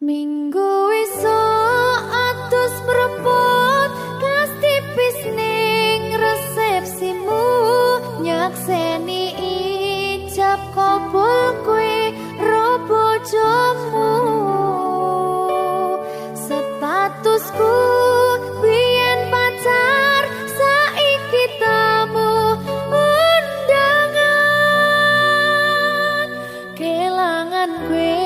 Minggu esuk atus mrepot gas tipis ning resepsimu nyakseni ijab kabul kowe ro bojomu statusku biyen pacar saiki tamu undangan kelangan kowe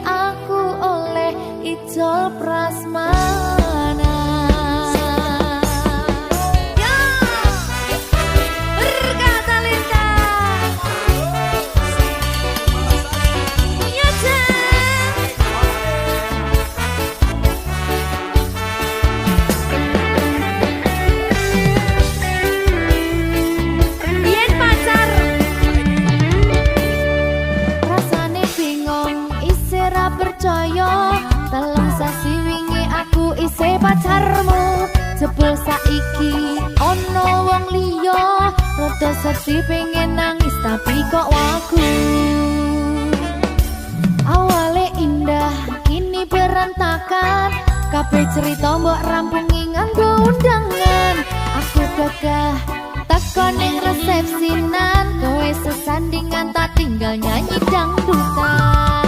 aku oleh ijol prasmanan. Percaya dalam sasi wingi aku isih pacarmu jebul saiki ono wong liya rada sedih pengen nangis tapi kok wagu awale indah kini berantakan kabeh cerita mbok rampungi nganggo undangan aku gagah teko ning resepsinan kowe sesandingan tak tinggal nyanyi dangdutan.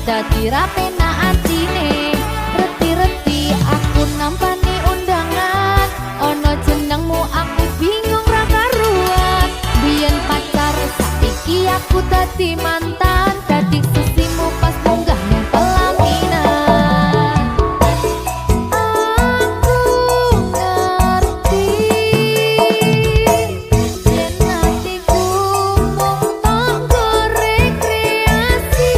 Dadi ra penak atine reti-reti aku nampani undangan ono jenengmu aku bingung ra karuan biyen pacar saiki aku dadi mantan dadi sesimu pas munggah nang pelaminan aku ngerti yen hatiku mung tanggo rekreasi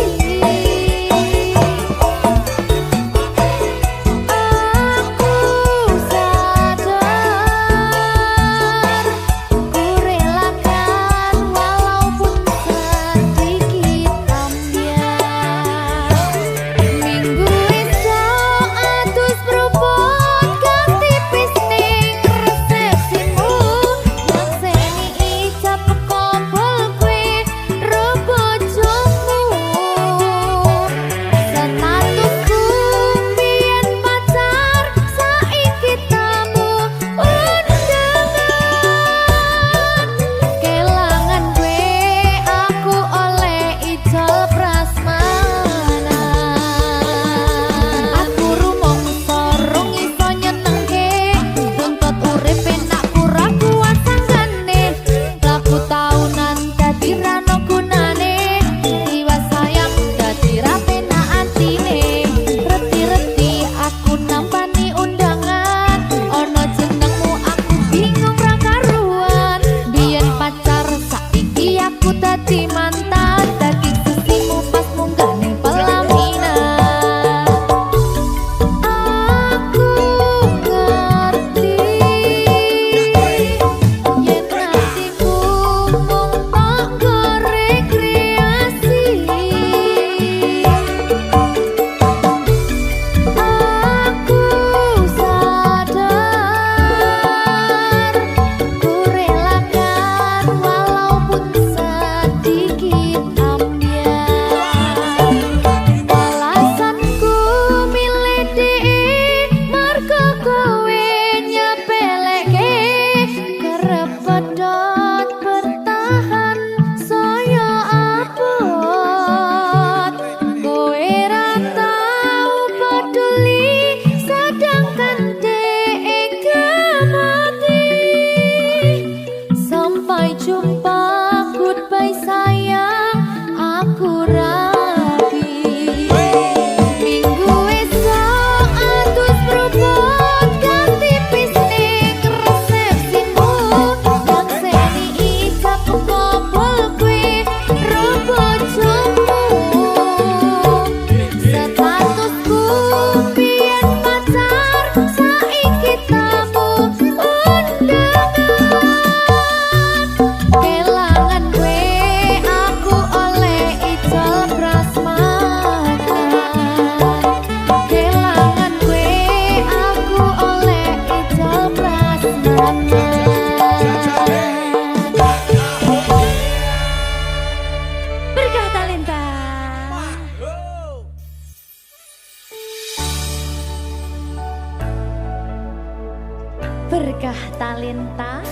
berkah talenta.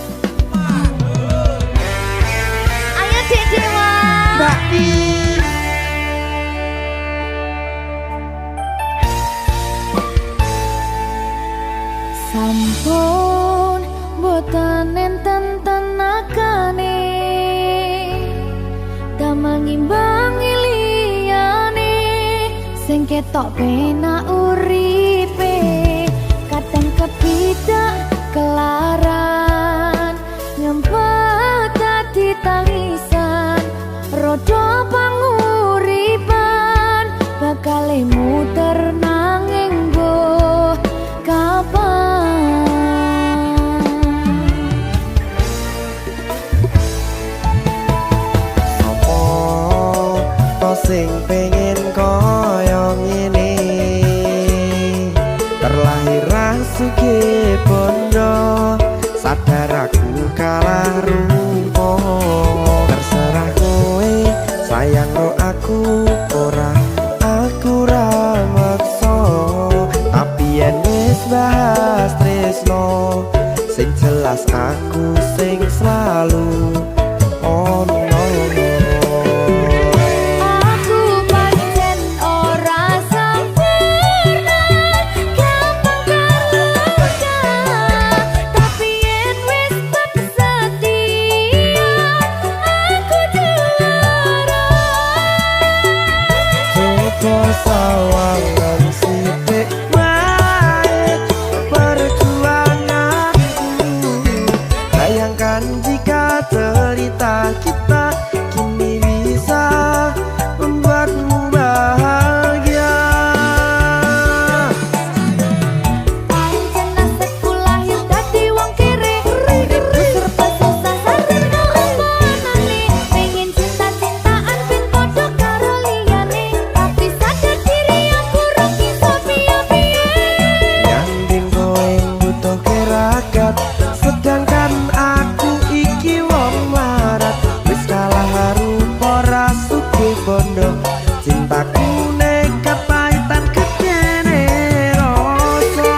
Ayo Dek Dewa. Mbak Di. Sampun boten enten tenagane damel ngimbangi liyane sing ketok penak uripe kadang kepidak kelaran ngempet dadi tangisan rodo panguripan bakal muter nanging mbuh kapan. Sing pengen koyo ngene terlahir rasuke bondo sadar aku kalah rumpo terserah kowe sayang ro aku ora aku ra maksa tapi yen wis bahas tresno sing jelas aku sing selalu ono. Sawangan sithik wae perjuanganku bayangkan jika cerita kita kini bisa membuatmu bahagia. Pancen nasibku lahir dadi wong kere uripku serba susah sareng kalomponane pengen cinta-cintaan ben padha karo liyane tapi sadar diri aku ora bisa piye-piye Nyanding kowe butuh keragat sedangkan aku iki wong larat wis kalah harupa rasuke bondo cintaku nekat pahitan kedene rasa.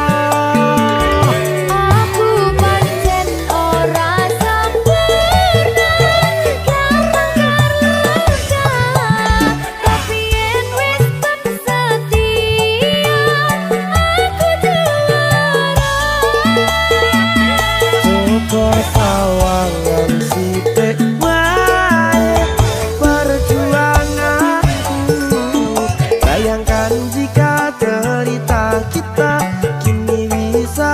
aku pancen ora sempurna gampang terluka tapi yen wis setia aku juara. Coba sawangan sithik wae perjuanganku bayangkan jika cerita kita kini bisa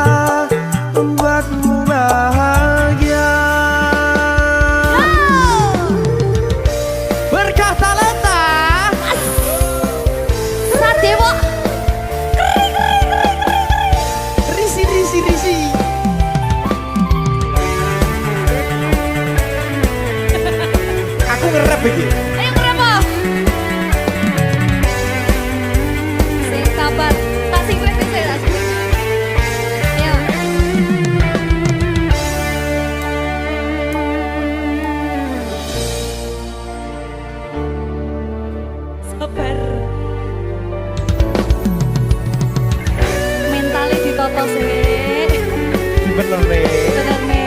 membuatmu bahagia. Berkah talenta Sadewa risi. Aku ngerep iki. ayo berapa? Sing sabar, tak singkret sih tak singkret. Ayo. Sabar. Mentalnya ditoto sih. Bener nih. Bener nih.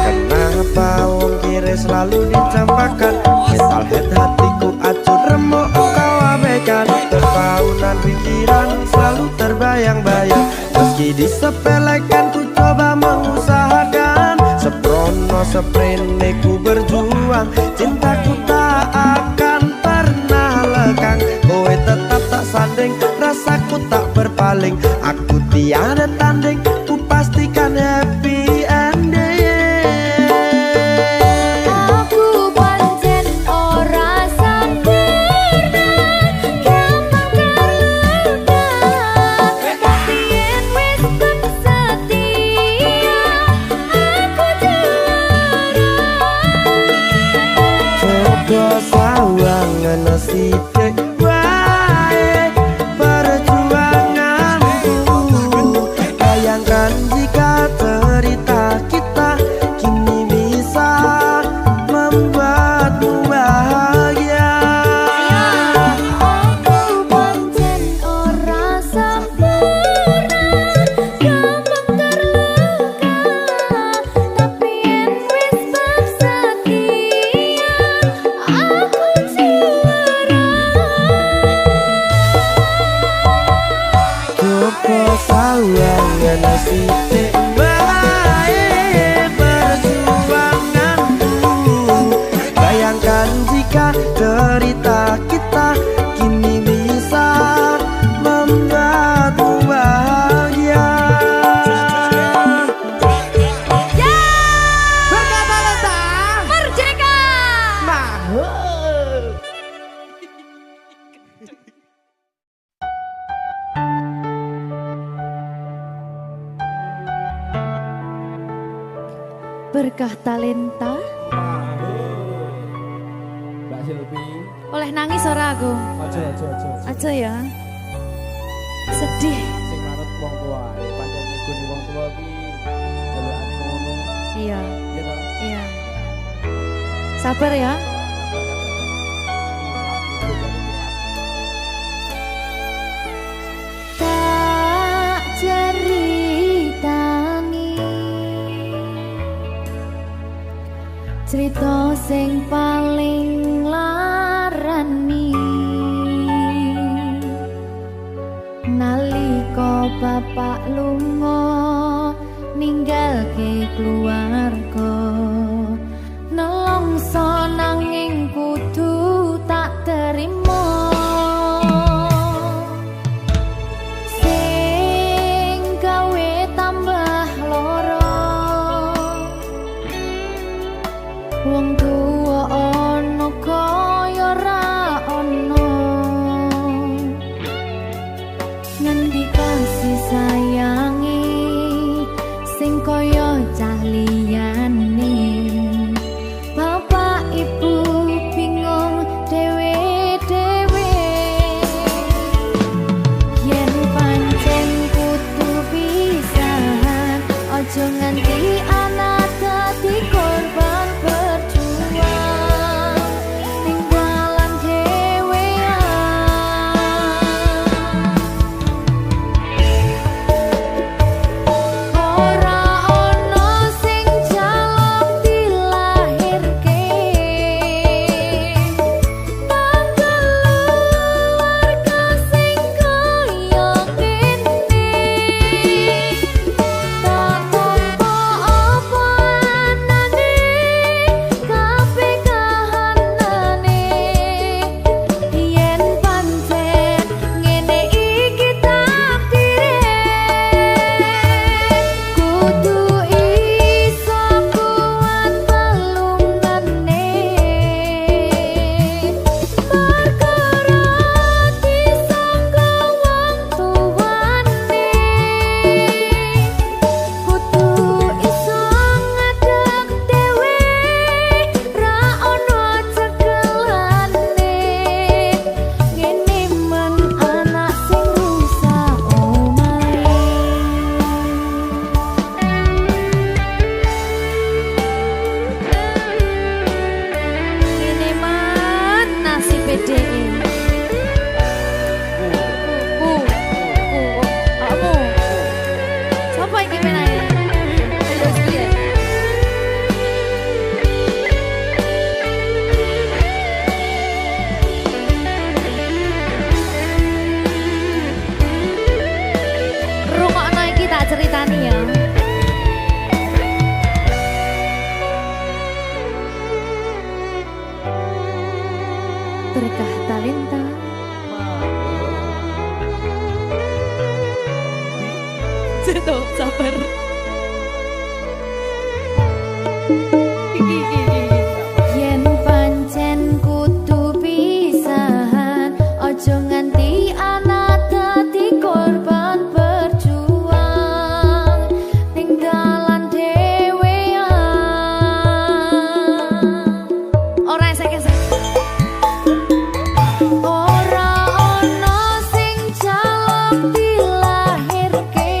Kenapa wong kiri selalu dicampakkan metalhead hatiku acur remuk kau abaikan terpaunan pikiran selalu terbayang-bayang meski disepelekan ku coba mengusahakan seprono seprene ku berjuang cintaku tak akan pernah lekang kowe tetap tak sanding rasaku tak berpaling aku tiada tanding ku pastikan happy ending. Aku pancen ora sempurna gampang terluka tapi yen wis setia aku juara. Coba sawangan sithik wae perjuanganku bayangkan jika cerita kita kini bisa membuatmu bahagia. Berkah talenta. Mbak Silvi. Oleh nangis ora aku? Aja. Aja ya. Sedih. Sing manut wong tua. Pancen ngikuni wong tua iki delokane ngono. Iya. Iya toh? Iya. Sabar ya. Tak ceritani cerita sing paling larani nalika bapak lunga ninggalke keluarga nelongso nanging kudu tak terima sing gawe tambah loro wong tuwa ana kaya ra ana ngendi kasih sayangi sing kaya cah liyane bapak ibu bingung dewe-dewe yen pancen kudu pisahan aja nganti anak dadi korban berjuang tinggalan dhewean ora ana sing jaluk dilahirke nang keluarga sing kaya kene tak tampa apa anane kabeh kahanane yen pancen ngene iki takdire kudu iso kuat balungane perkara disangka wong tuwane kudu iso ngadeg dhewe ra ono cekelane ngene men anak sing rusak omahe ngene men nasibe dhewe kamu siapa iki menanya terus piye rungokno iki tak ceritani ya berkah talenta Ceto, sabar. Yen pancen kudu pisahan, ojo nganti anak dadi korban berjuang tinggalan dhewean. Ora esek-esek. Ora ono sing jaluk dilahirke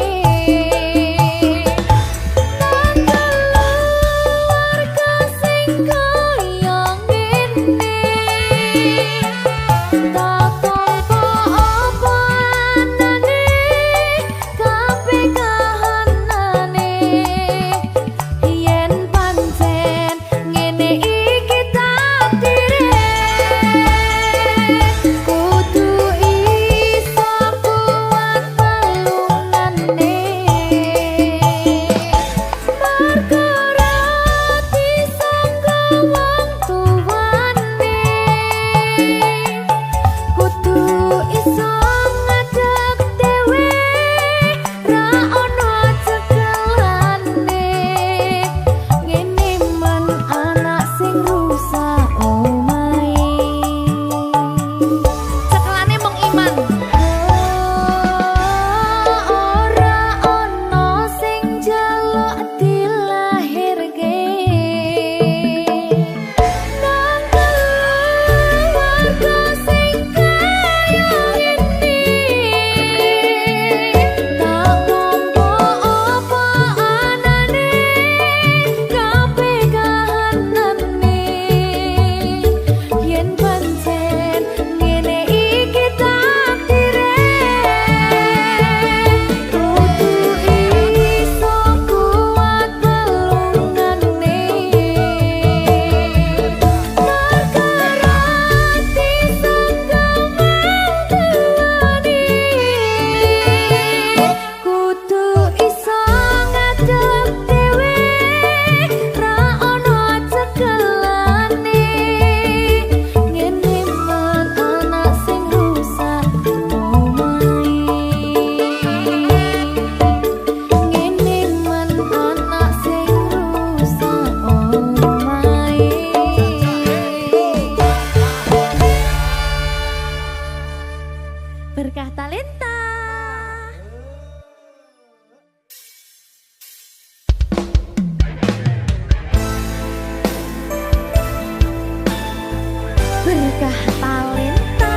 gagah talenta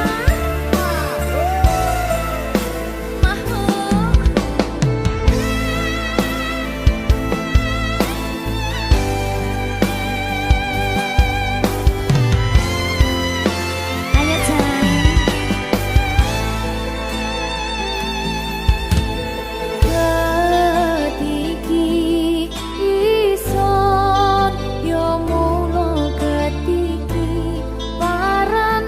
Mahmud. Ayo Jang. Ketiki ison yo mulo ketiki paran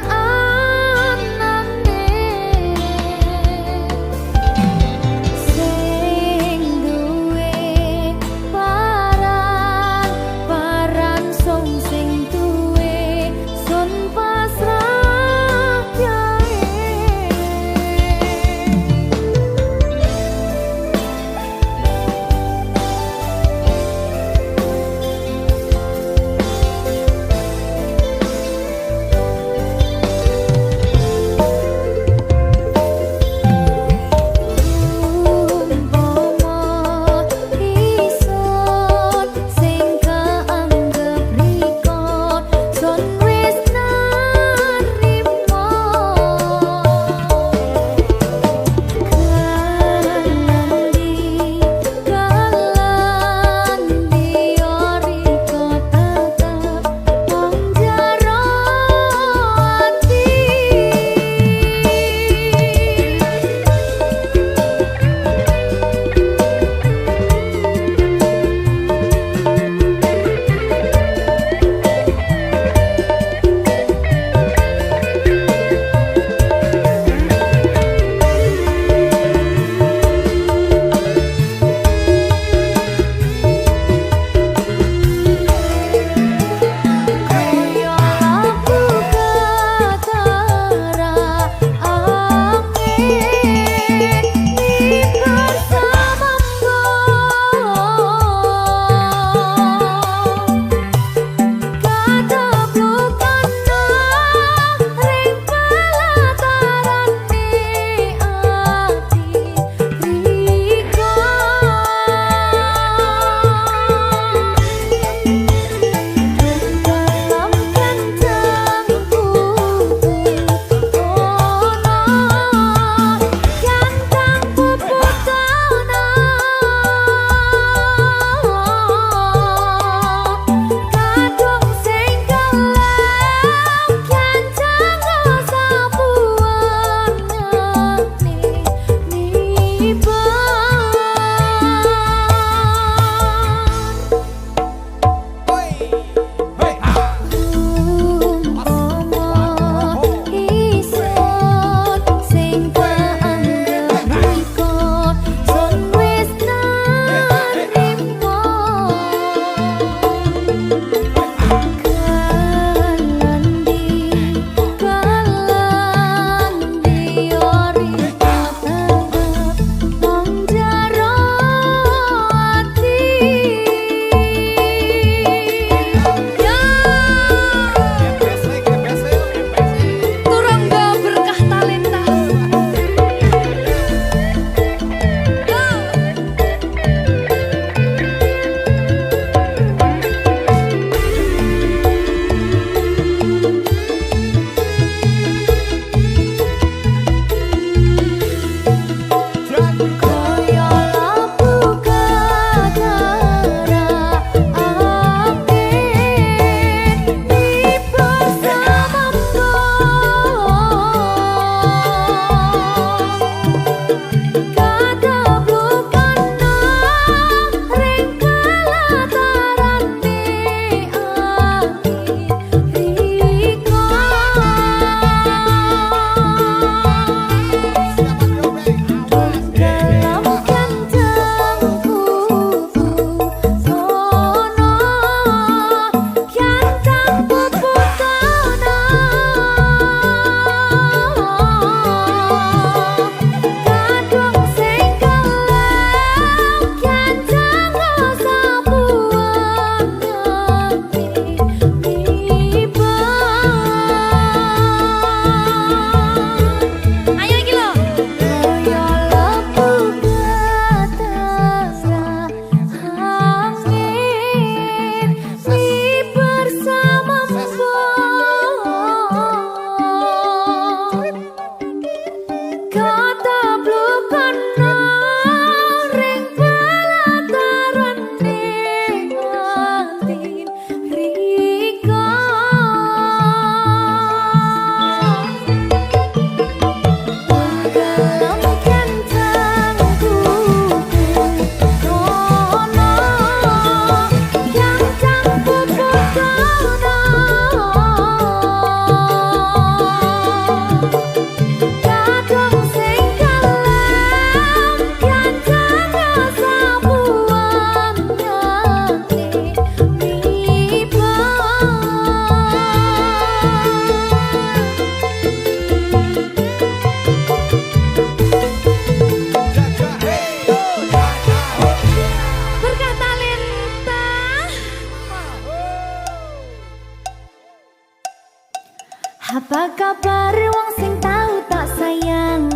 Apa kabar wong sing tau tak sayang?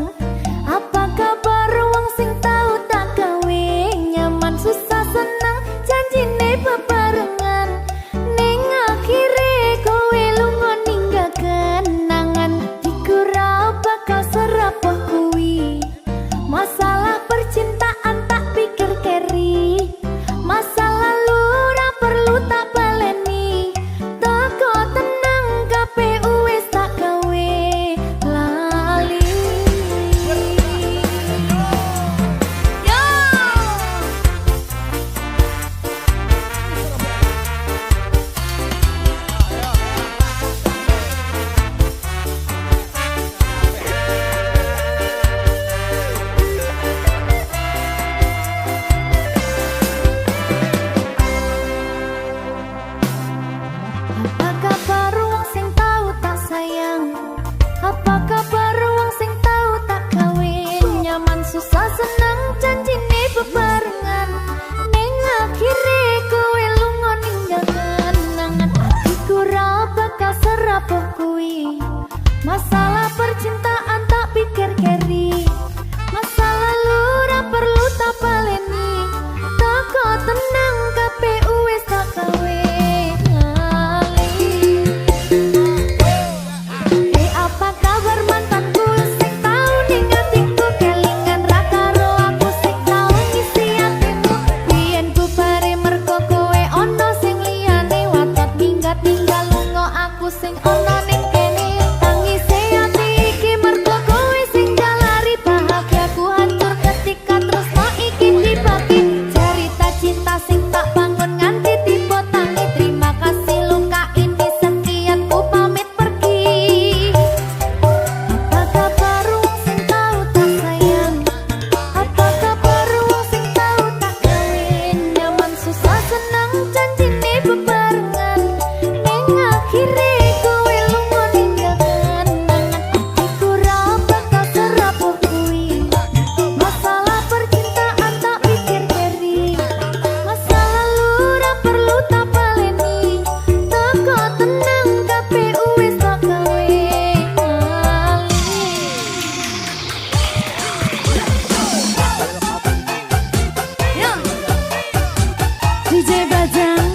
Apa kabar wong sing tau tak gawe? Nyaman susah senang janjine bebarengan. Ning akhire kowe lunga ninggal kenangan. Dikira bakal serapuh kuwi. Masalah percintaan tak pikir keri. Masa lalu ora perlu tak baleni. Toko tenang KPU wis tak gawe lali. Yo! Apa kabar wong sing tau tak sayang? Apa kabar wong sing tau tak kawin? Nyaman susah senang janjine bebarengan. Ning akhire kowe lunga ninggal kenangan. Atiku ra bakal serapuh kuwi. Masalah percintaan tak pikir keri. Masa lalu ra perlu tak baleni. Toko tenang KPU wis tak gawe lali. Apa kabar mantanku sing tau ning atiku kelingan ra karo aku sing tau ngisi atimu. Biyen ku bare mergo kowe ono sing liyane watot minggat tinggal lunga aku sing ono ning kene. Tangise ati iki mergo kowe sing jalari bahagiaku hancur ketika tresno iki dibagi. Cerita cinta sing tak bangun nganti tiba tangi. Terima kasih luka ini sekian ku pamit pergi. Apa kabar wong sing tau tak sayang? Apa kabar wong sing tau tak kawin? Nyaman susah senang janjine bebarengan. Ning akhire kowe lunga ninggal kenangan. Atiku ra bakal serapuh kuwi. Masalah percintaan tak pikir keri. Masa lalu ra perlu tak baleni. Toko tenang KPU wis tak gawe lali. Yo. DJ Bajang.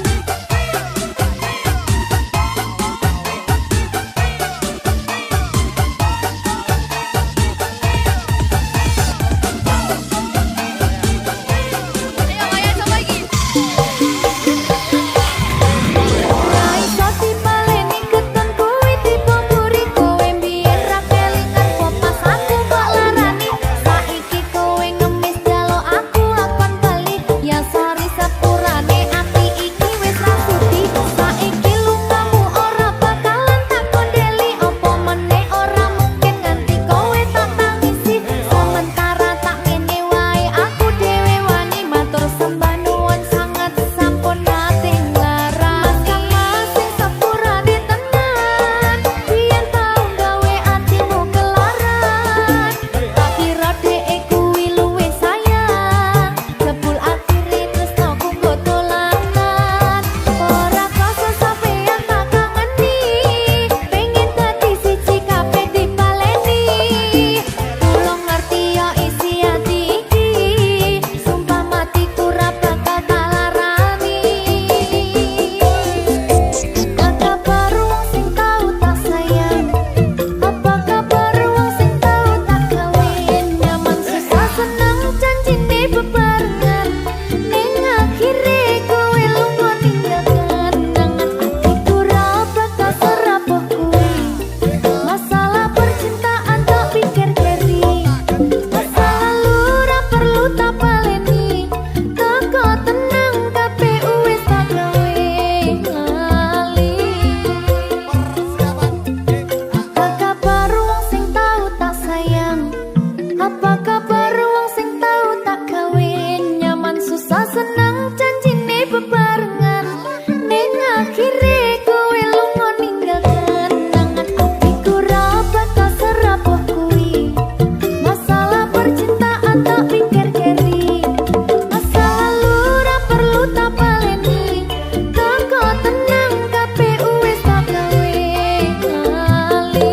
Ora iso dipaleni keton kuwi dipamburi. Kowe mbiyen ra kelingan kok pas aku kok larani. Saiki kowe ngemis jalo aku akon bali. Ya sori sepurane ati iki wis ra sudi. Saiki lungamu ora bakalan tak kondeli. Apa meneh ora mungkin nganti kowe tak tangisi. Sementara tak ngene wae aku dhewe wani matur sembah nuwun sanget sampun nate nglarani. Masing sepurane tenan biyen tau gawe atimu kelaran. Tak kira dhek kuwi luwih sayang. Jebul akhire tresnoku kok dolanan. Ora krasa sampeyan tak kangeni. Pengen dadi siji kabeh dipaleni. Tulung ngerti yo isi ati iki. Sumpah matiku ra bakal tak larani. Apa kabar wong sing tau tak sayang? Apa kabar wong sing tau tak kawin? Nyaman susah senang janjine bebarengan. Ning akhire kowe lunga ninggal kenangan. Atiku ra bakal serapuh kuwi. Masalah percintaan tak pikir keri. Masa lalu ra perlu tak baleni. Toko tenang KPU wis tak gawe lali. Apa kabar wong sing tau tak sayang? Apa kabar wong sing tau tak kawin? Nyaman susah senang janjine bebarengan. Ning akhire kowe lunga ninggal kenangan. Atiku ra bakal serapuh kuwi. Masalah percintaan tak pikir keri. Masa lalu ra perlu tak baleni. Toko tenang KPU wis tak gawe lali.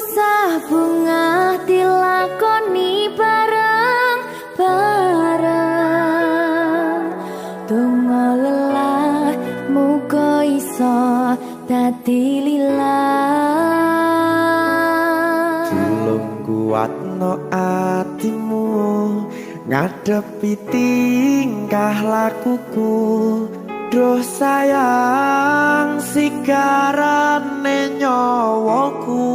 Susah bunga dilakoni bareng-bareng. Donga lelah muga iso dadi lillah. Tulung kuatno atimu ngadepi tingkah lakuku. Duh sayang sigarane nyawaku.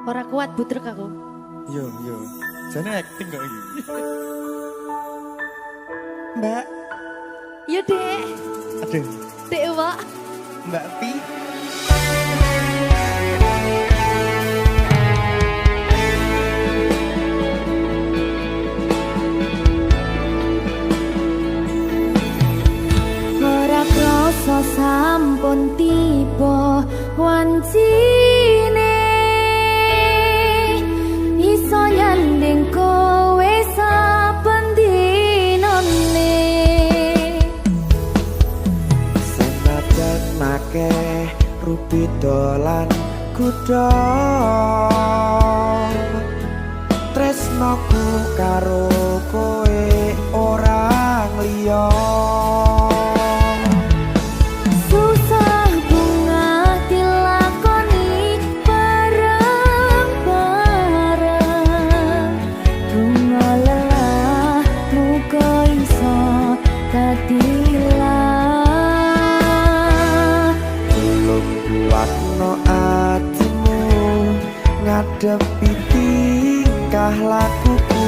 Ora kuat butrek aku. Yo, jane acting kok iki. Mbak, Ya dek, aduh, dek Wak. Mbak Pi. Ora krasa sampun tiba wancine iso nyanding kowe saben dinane. Senajan akeh rupi dolan kuda, tresnoku karo kowe orang liya. Susah bunga dilakoni bareng-bareng. Bunga lelah muga iso dadi lillah. Tulung kuatno atimu ngadepi tingkah lakuku.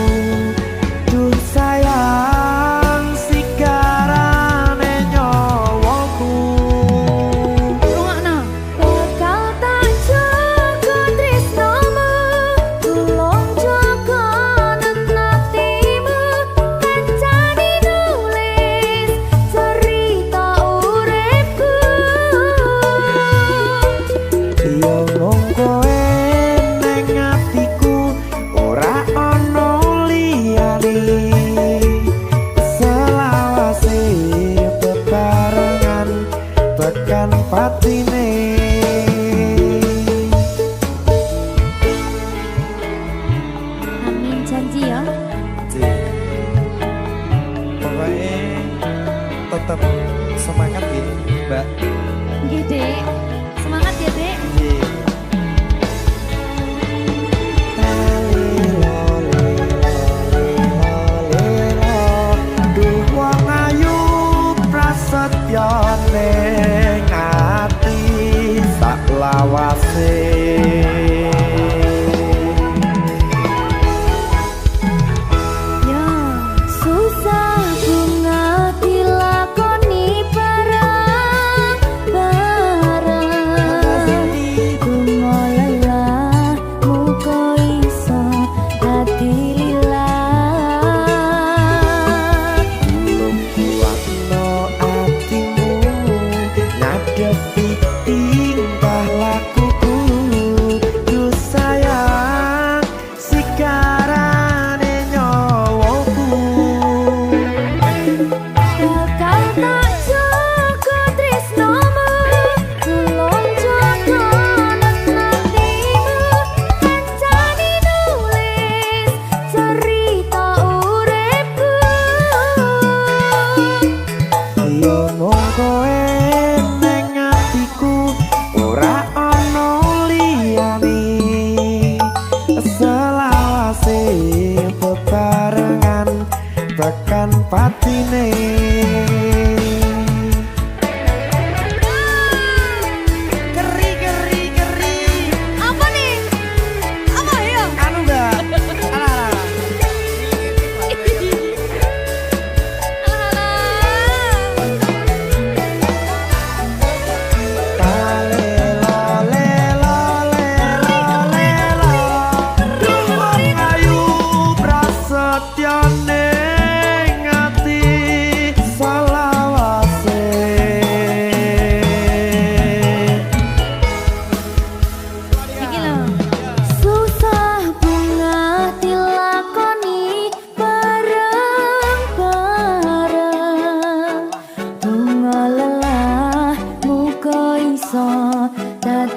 Duh sayang sigarane nyawaku. Rungokno. Bakal tak jaga tresnomu, tulung jaga nenatimu. Kancani nulis cerita uripku. Yo mung kowe ning atiku, ora ono liyane. Selawase bebarengan tekan patine. Amin janji ya. Pokoknya tetap semangat ya, Mbak. Nggih, Dek. Semangat ya, Dek. Duh wong ayu prasetyo ning ati.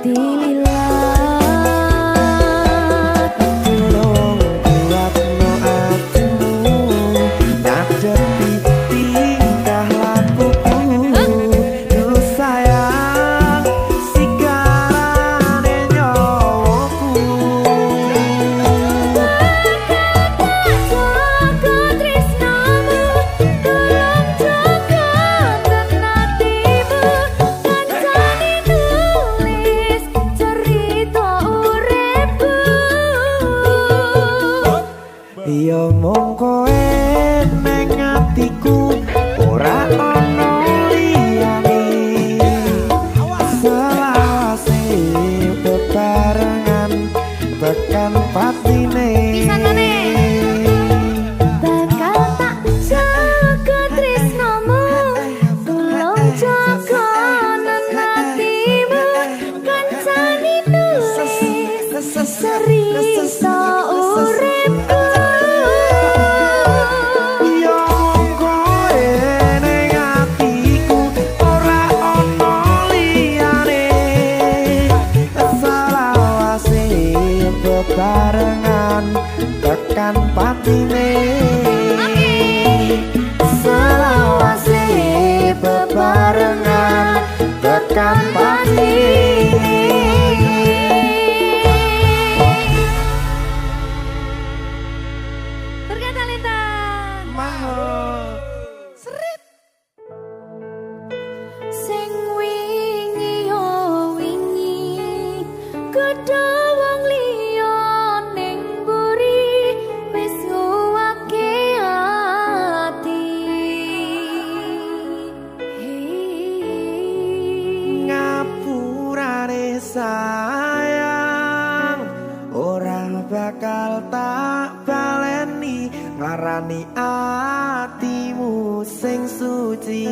dililat. Tolong kuatno atimu, ngadhepi tingkah lakuku. Duh sayang, sigarane nyawaku. Jaga tresnamu, tolong jaga tenatimu. Kancane nulis cerita uripku. Iya mung kowe ning atiku, ora ana liyane. Selawase bebarengan tekan patine. Pisanane. Bakal tak jaga tresnamu, tolong jaga nenatimu. Kancane nulis cerita uripku. Iya mung kowe ning atiku, ora ana liyane. Selawase bebarengan tekan patine. Selawase bebarengan tekan patine. Berkata Lita. Sing wingi yo wingi, gedhe wong liya ning mburi, wis nguwake ati. Ngapurane sayang, ora bakal tak baleni ngarani atimu sing suci.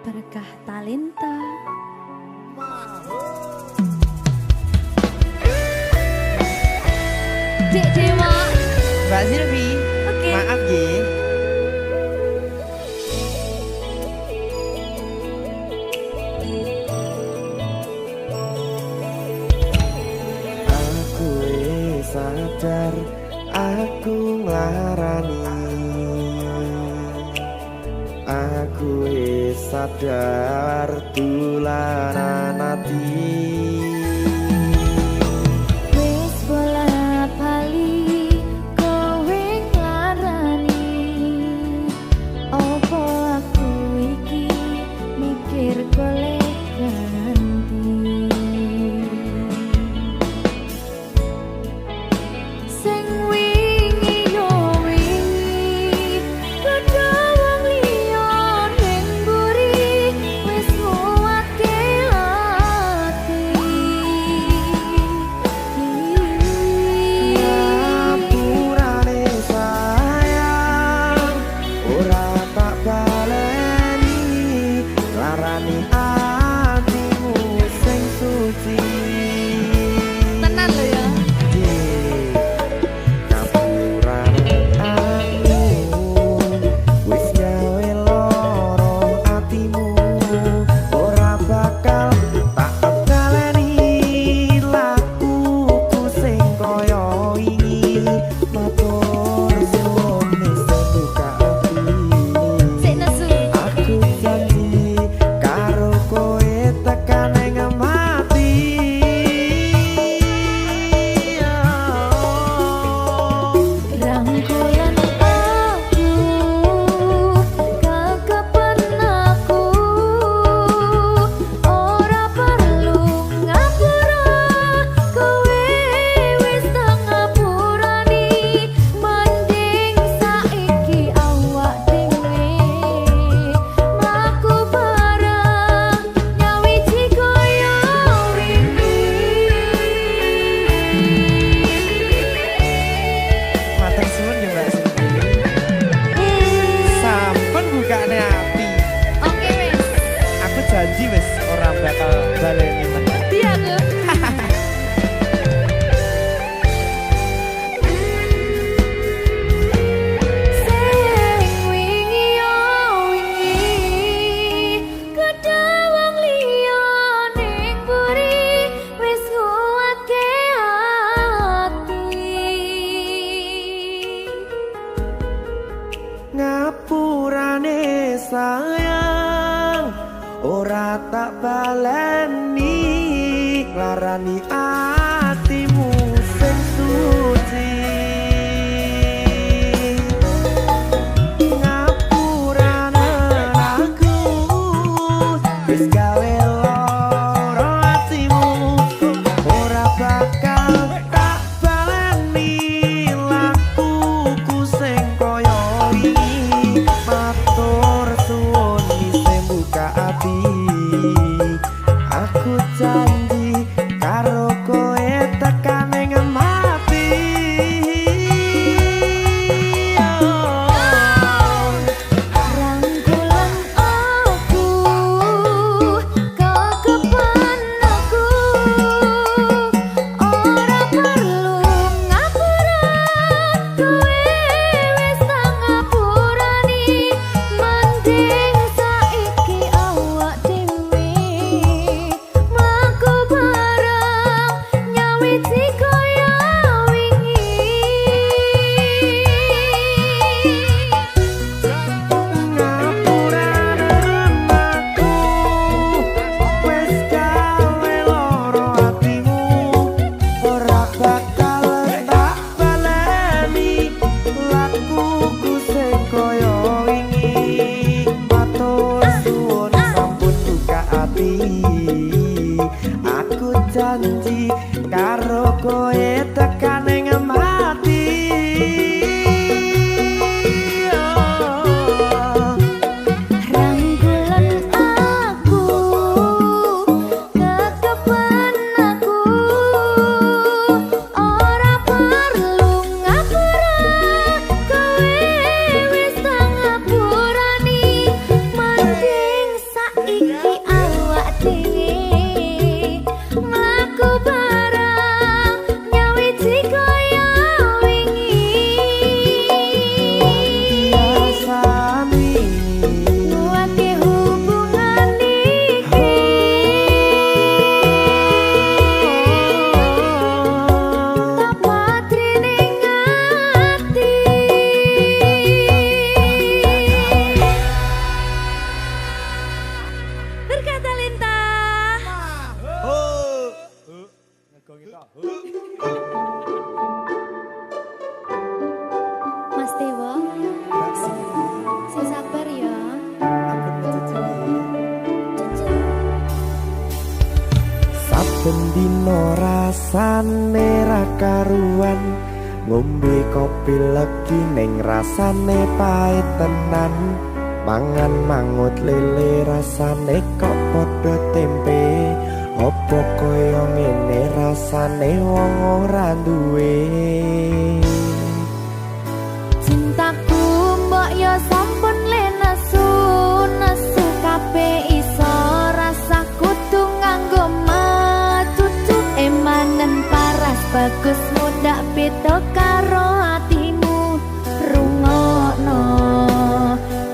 Berkah talenta. Dek Dewa. Mbak Silvi, Oke. maaf ye. Aku wis sadar, aku nglarani. Aku wis sadar dolanan ati. Wis bola bali kowe nglarani. Opo aku iki mikir golek ganti. Sing wingi yo wingi, gedhe wong liya ning mburi, wis nguwatke ati. Ngapurane sayang, ora tak baleni larani atimu sing suci. Tenan lho ya. Ngapurane aku wis gawe loro atimu, ora bakal tak baleni lakuku sing kaya wingi. Matur suwun wis buka ati. Sik nesu. Aku janji karo kowe tekan ing mati. Rangkulan aku, kakapan aku, ora perlu ngapura, kowe wis tak ngapurani. Mending saiki awak dhewe mlaku bareng, nyawiji kaya wingi. Matur suwun ya Mbak Silvi. Sampun bukane ati. Oke wis, Aku janji wis ora bakal baleni meneh. dia aku. saben dino rasane ra karuan ngombe kopi legi ning rasane pahit tenan mangan mangut lele rasane kok padha tempe opo koyo ngene rasane wong ora duwe cintaku mbok yo sampun le nesu nesu kabeh iso rasa kudu nganggo matutu emanen paras bagus mudak beda karo atimu rungokno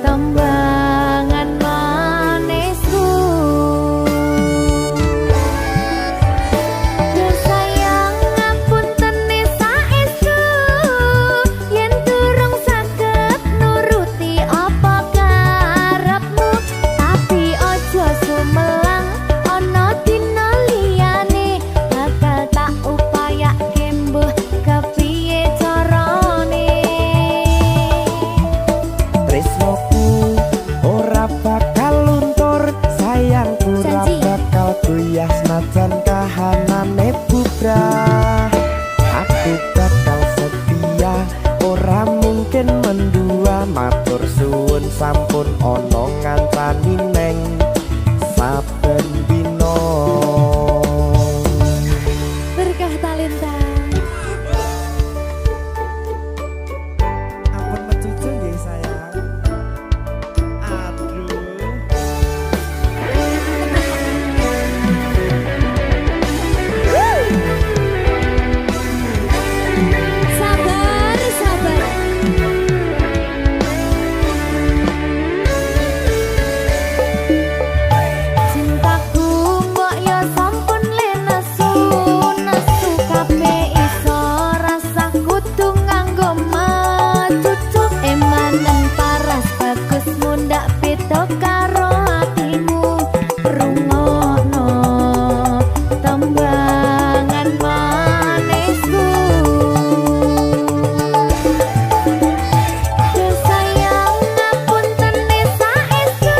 tembangan manisku yo sayang ngapunten saestu yen durung saged nuruti apa karepmu tapi aja sumelang ana dina liyane bakal tak upayake mbuh kepiye carane tresnoku ora bakal luntur sayangku ora Janji. bakal goyah senajan kahanane bubrah aku bakal setia ora mungkin mendua matur suwun sampun ana ngancani neng saben dina berkah talenta Ampun mecucu nggih sayang. Aduh. sabar sabar cintaku mbok yo sampun le nesu nesu kabeh iso rasa kudu nganggo matutu emanen paras bagus mundak beda karo atimu rungokno tembangan manisku yo sayang ngapunten saestu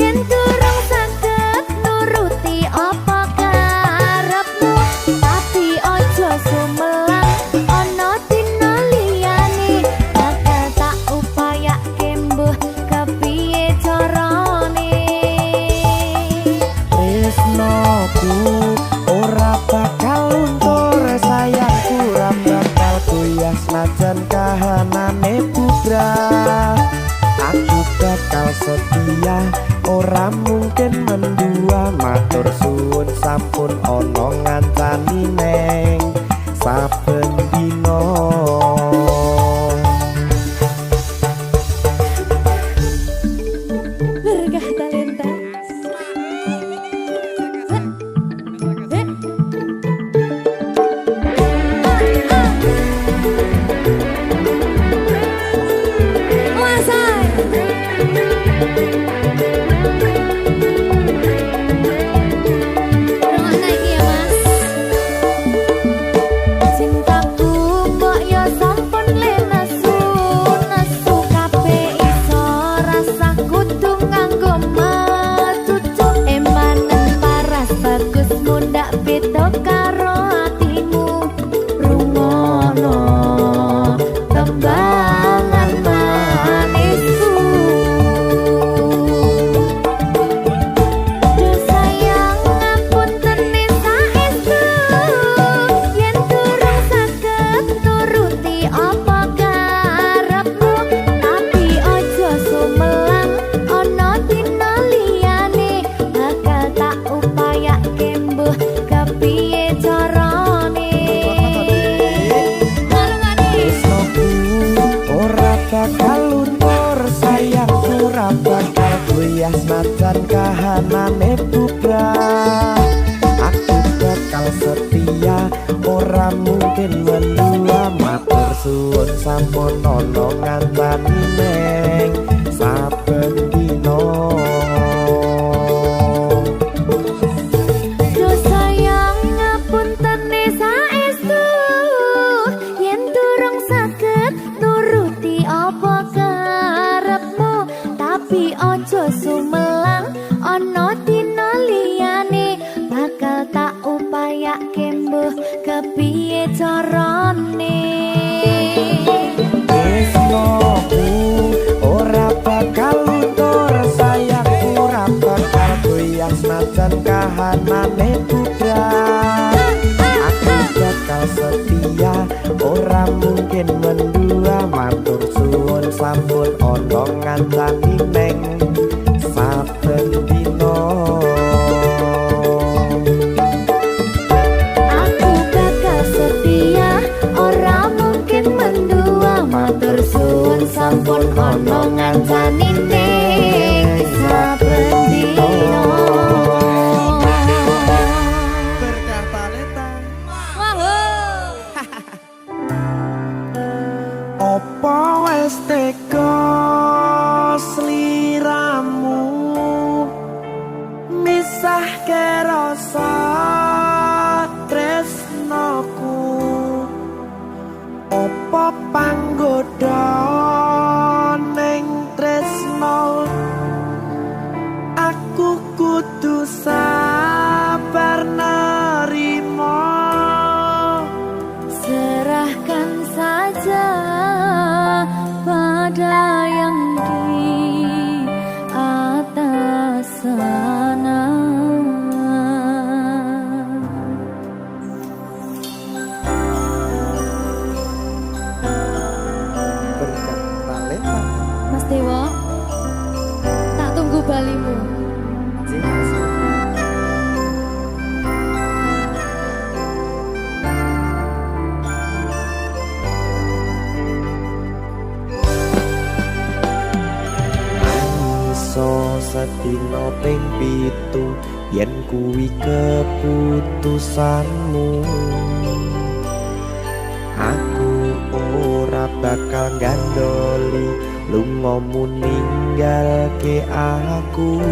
yen durung saged nuruti apa karepmu tapi aja sumelang ana dina liyane bakal tak upayake mbuh kepiye carane tresnoku ora bakal luntur sayangku ora bakal goyah senajan kahanane bubrah aku bakal setia ora mungkin mendua matur suwun sampun ana ngancani neng saben dina berkah talenta cintaku mbok yo sampun le nesu nesu kabeh iso rasa kudu nganggo matutu emanen paras bagus mundak beda karo atimu rungokno tembangan manisku yo sayang ngapunten saestu yen durung saged nuruti apa karepmu tapi aja sumelang ana dina liyane bakal tak upayake mbuh kepiye carane tresnoku ora bakal luntur sayangku ora bakal goyah senajan kahanane bubrah aku bakal setia ora mungkin mendua matur suwun sampun ana ngancani neng saben dina yo sayang ngapunten saestu yen durung saged nuruti apa karepmu tapi aja sumelang ana dina liyane bakal mungkin mendua matur suwun sampun ana ngancani neng saben dina. Aku bakal setia, ora mungkin mendua matur suwun sampun ana ngancani ning saben dina. Berkah talenta. Apa wis teka sliramu misahke rasa tresnoku? Apa panggoda ning tresno? Aku kudu sabar nerima. Serahkan saja pada yang di atas sana. Berkah talenta. Mas Dewa, tak tunggu balimu. Iso sedina ping 7 yen kuwi keputusanmu. Aku ora bakal gandoli lungamu ninggalke aku.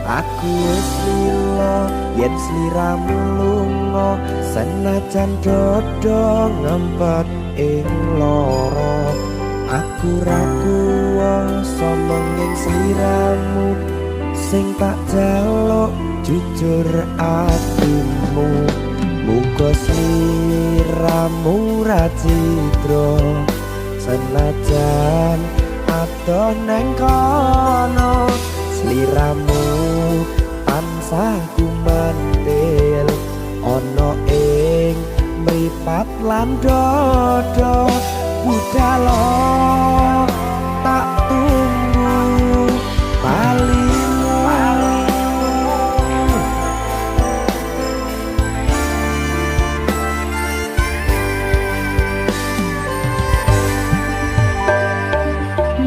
Aku wis lila yen sliramu lunga senajan dodo ngempet ing lara. Aku ra kuwasa menging sliramu sing tak jaluk jujur atimu. Muga sliramu ra cidra senajan adoh neng kono. Sliramu tansah gumantil ana ing mripat lan dodo. Budalo tak tunggu balimu.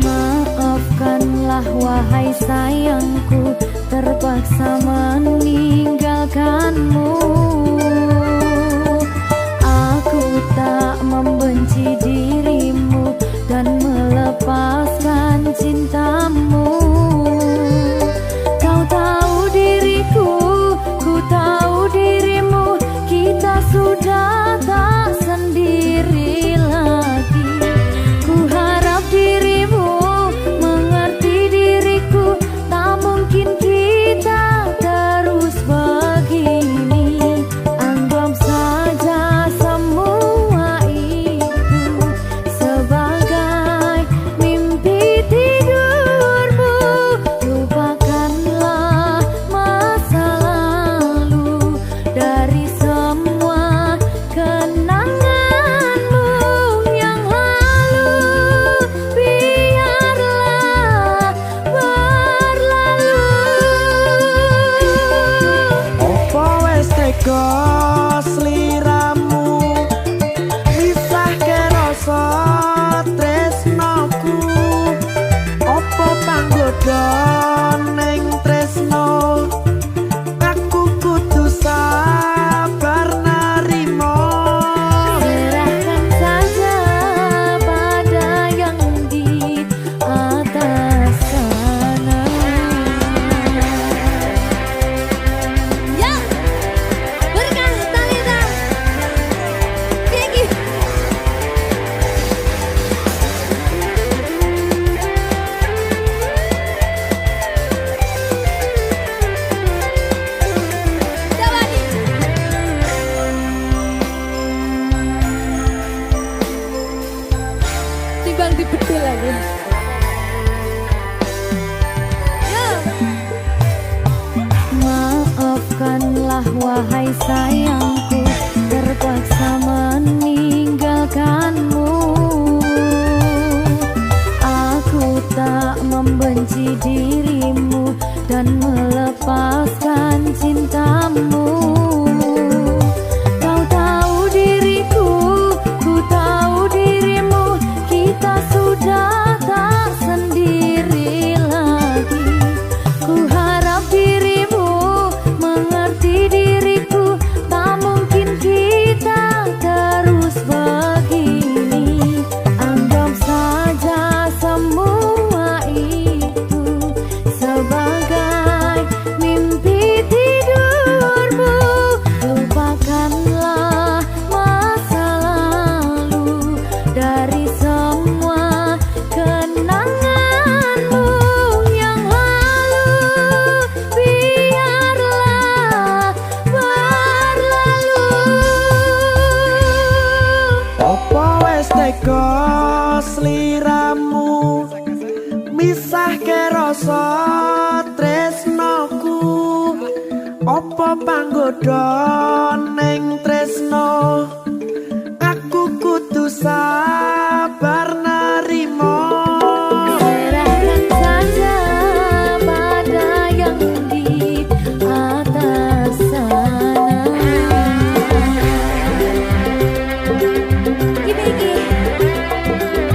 Maafkanlah wahai sayangku, terpaksa meninggalkanmu. Aku tak membenci dirimu dan melepaskan cintamu. Kau tahu diriku, ku tahu dirimu, kita sudah tak sendiri lagi. Ku harap dirimu mengerti diriku, tak mungkin kita terus begini. Anggap saja semua itu sebagai mimpi tidurmu. Lupakanlah masa lalu dari semua kenanganmu yang lalu. Biarlah berlalu. Apa wis tega sliramu misahke rasa tresnoku? Apa panggoda ning tresno? Aku kudu sabar nerima. Serahkan saja pada yang di atas sana. Ya, berkah talenta. Gigi. Jawani. Timbang dibedil lagi. Ya. Maafkanlah wahai sayangku, terpaksa meninggalkan tega sliramu misahke rasa tresnoku apa panggoda ning tresno aku kudu sabar narimo Serahkan saja pada yang di atas sana.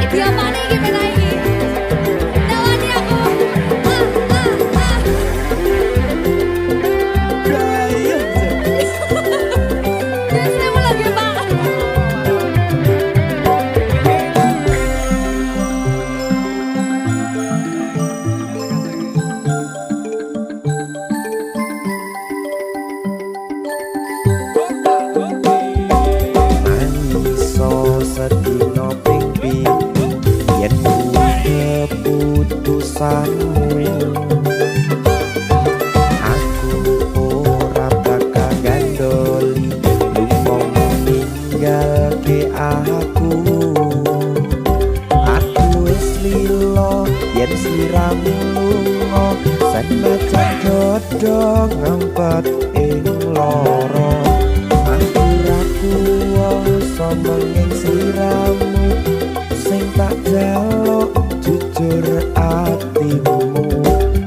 Iki apa nih iki beda iki? Tawani aku. Terus saya mau lagi Pak. iso sedina ping pitu yen keputusanmu aku ora bakal gandoli lumong ninggalke aku wis lilo yen sliramu lunga senajan dodo ngempet ing loro aku menging sliramu sing tak jaluk jujur atimu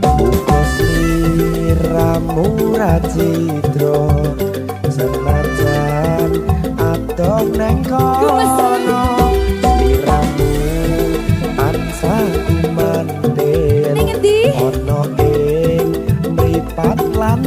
muga sliramu ra cidra senajan adoh neng kono sliramu ansah kumandel Ning endi? ono ing mripat lan